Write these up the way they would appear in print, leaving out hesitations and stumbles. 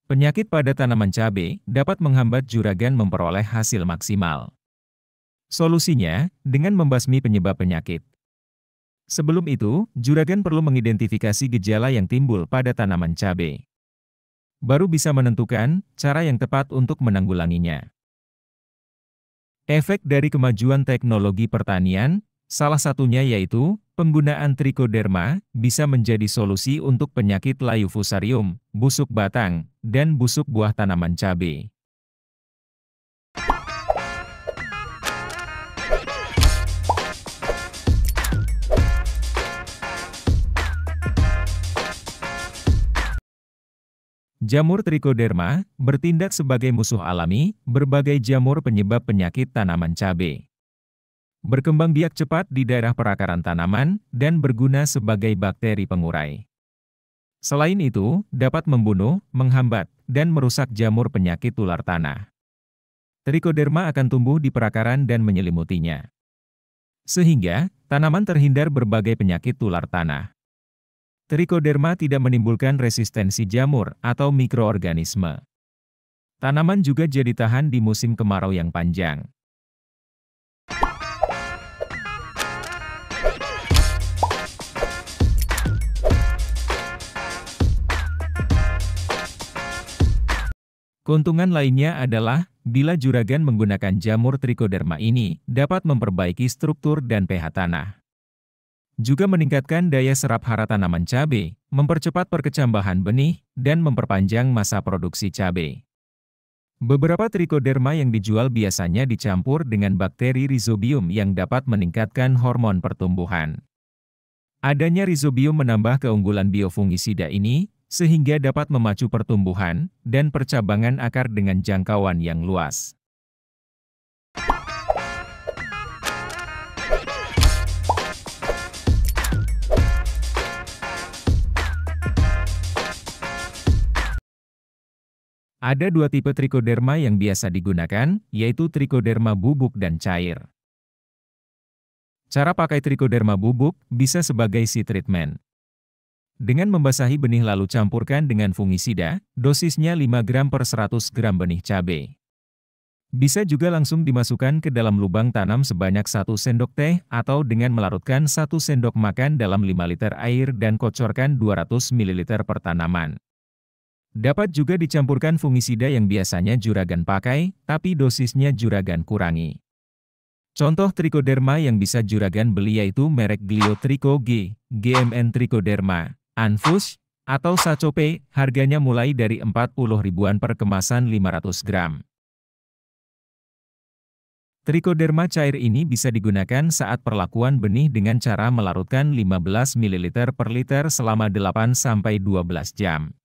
Penyakit pada tanaman cabai dapat menghambat juragan memperoleh hasil maksimal. Solusinya, dengan membasmi penyebab penyakit. Sebelum itu, juragan perlu mengidentifikasi gejala yang timbul pada tanaman cabai. Baru bisa menentukan cara yang tepat untuk menanggulanginya. Efek dari kemajuan teknologi pertanian, salah satunya yaitu penggunaan trichoderma bisa menjadi solusi untuk penyakit layu fusarium, busuk batang, dan busuk buah tanaman cabai. Jamur trichoderma bertindak sebagai musuh alami berbagai jamur penyebab penyakit tanaman cabai. Berkembang biak cepat di daerah perakaran tanaman dan berguna sebagai bakteri pengurai. Selain itu, dapat membunuh, menghambat, dan merusak jamur penyakit tular tanah. Trichoderma akan tumbuh di perakaran dan menyelimutinya. Sehingga, tanaman terhindar berbagai penyakit tular tanah. Trichoderma tidak menimbulkan resistensi jamur atau mikroorganisme. Tanaman juga jadi tahan di musim kemarau yang panjang. Keuntungan lainnya adalah, bila juragan menggunakan jamur trichoderma ini, dapat memperbaiki struktur dan pH tanah. Juga meningkatkan daya serap hara tanaman cabai, mempercepat perkecambahan benih, dan memperpanjang masa produksi cabai. Beberapa trichoderma yang dijual biasanya dicampur dengan bakteri Rhizobium yang dapat meningkatkan hormon pertumbuhan. Adanya Rhizobium menambah keunggulan biofungisida ini, sehingga dapat memacu pertumbuhan dan percabangan akar dengan jangkauan yang luas. Ada dua tipe trichoderma yang biasa digunakan, yaitu trichoderma bubuk dan cair. Cara pakai trichoderma bubuk bisa sebagai seed treatment. Dengan membasahi benih lalu campurkan dengan fungisida, dosisnya 5 gram per 100 gram benih cabai. Bisa juga langsung dimasukkan ke dalam lubang tanam sebanyak 1 sendok teh atau dengan melarutkan 1 sendok makan dalam 5 liter air dan kocorkan 200 ml per tanaman. Dapat juga dicampurkan fungisida yang biasanya juragan pakai, tapi dosisnya juragan kurangi. Contoh trichoderma yang bisa juragan beli yaitu merek Gliotricho G, GMN Trichoderma, Anfus, atau Sacope, harganya mulai dari 40 ribuan per kemasan 500 gram. Trichoderma cair ini bisa digunakan saat perlakuan benih dengan cara melarutkan 15 ml per liter selama 8-12 jam.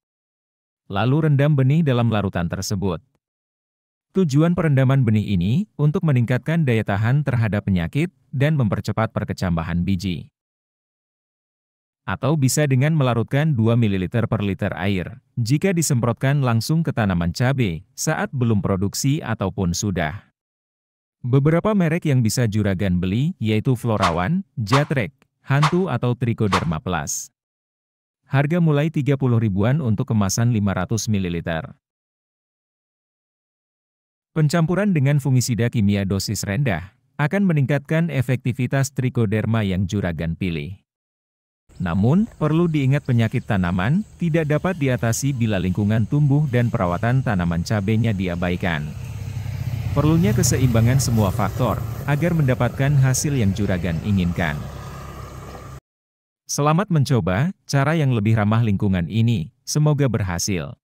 Lalu rendam benih dalam larutan tersebut. Tujuan perendaman benih ini untuk meningkatkan daya tahan terhadap penyakit dan mempercepat perkecambahan biji. Atau bisa dengan melarutkan 2 ml per liter air, jika disemprotkan langsung ke tanaman cabai saat belum produksi ataupun sudah. Beberapa merek yang bisa juragan beli yaitu Florawan, Jatrek, Hantu atau Trichoderma Plus. Harga mulai 30 ribuan untuk kemasan 500 ml. Pencampuran dengan fungisida kimia dosis rendah akan meningkatkan efektivitas trichoderma yang juragan pilih. Namun, perlu diingat penyakit tanaman tidak dapat diatasi bila lingkungan tumbuh dan perawatan tanaman cabainya diabaikan. Perlunya keseimbangan semua faktor agar mendapatkan hasil yang juragan inginkan. Selamat mencoba cara yang lebih ramah lingkungan ini, semoga berhasil.